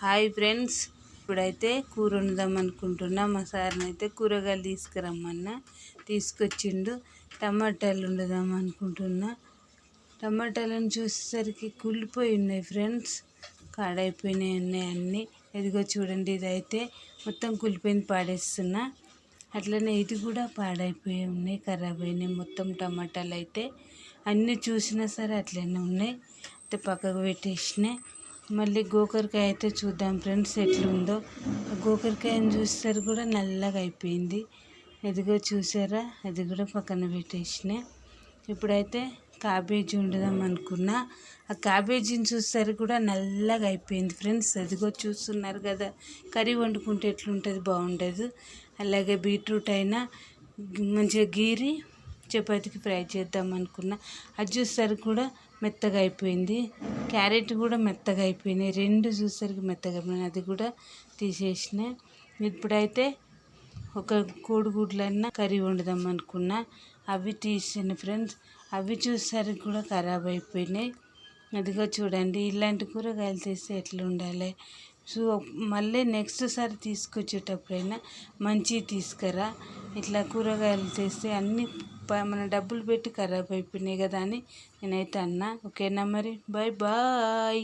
Hi friends, ఇప్పుడైతే కూర వండుదాం అనుకుంటున్నా. మా సార్ని అయితే కూరగాయలు తీసుకురమ్మన్నా, తీసుకొచ్చిండు. టమాటాలు వండుదాం అనుకుంటున్నా. టమాటాలను చూసేసరికి కుళ్ళిపోయి ఉన్నాయి ఫ్రెండ్స్, కాడైపోయినాయి ఉన్నాయి అన్నీ. ఇదిగో చూడండి, ఇదైతే మొత్తం కుళ్ళిపోయింది, పాడేస్తున్నా. అట్లనే ఇది కూడా పాడైపోయి ఉన్నాయి, ఖరాబ్ అయినాయి మొత్తం. టమాటాలు అయితే అన్నీ చూసినా సరే అట్లనే ఉన్నాయి, అయితే పక్కకు పెట్టేసినాయి. మళ్ళీ గోకరకాయ అయితే చూద్దాం ఫ్రెండ్స్ ఎట్లుందో. గోకరకాయని చూస్తారు కూడా నల్లగా అయిపోయింది. ఎదిగో చూసారా, అది కూడా పక్కన పెట్టేసిన. ఇప్పుడైతే క్యాబేజీ వండుదాం అనుకున్నా. ఆ క్యాబేజీని చూస్తారు కూడా నల్లగా అయిపోయింది ఫ్రెండ్స్. అదిగో చూస్తున్నారు కదా, కర్రీ వండుకుంటే ఎట్లుంటుంది, బాగుండదు. అలాగే బీట్రూట్ అయినా మంచిగా గీరి చపాతీకి ఫ్రై చేద్దాం అనుకున్నా. అది చూస్తారు కూడా మెత్తగా అయిపోయింది. క్యారెట్ కూడా మెత్తగా అయిపోయినాయి, రెండు చూసరికి మెత్తగా అయిపోయినాయి, అది కూడా తీసేసిన. ఇప్పుడైతే ఒక కోడిగుడ్లన్నా కర్రీ వండుదాం అనుకున్నా, అవి తీసాను ఫ్రెండ్స్. అవి చూసరికి కూడా ఖరాబ్ అయిపోయినాయి. అదిగో చూడండి, ఇలాంటి కూరగాయలు తీస్తే ఎట్లా ఉండాలి. సో మళ్ళీ నెక్స్ట్ సారి తీసుకొచ్చేటప్పుడైనా మంచివి తీసుకురా. ఇట్లా కూరగాయలు తెస్తే అన్నీ మన డబ్బులు పెట్టి ఖరాబ్ అయిపోయినాయి కదా అని నేనైతే అన్నా. ఓకేనా మరి, బాయ్ బాయ్.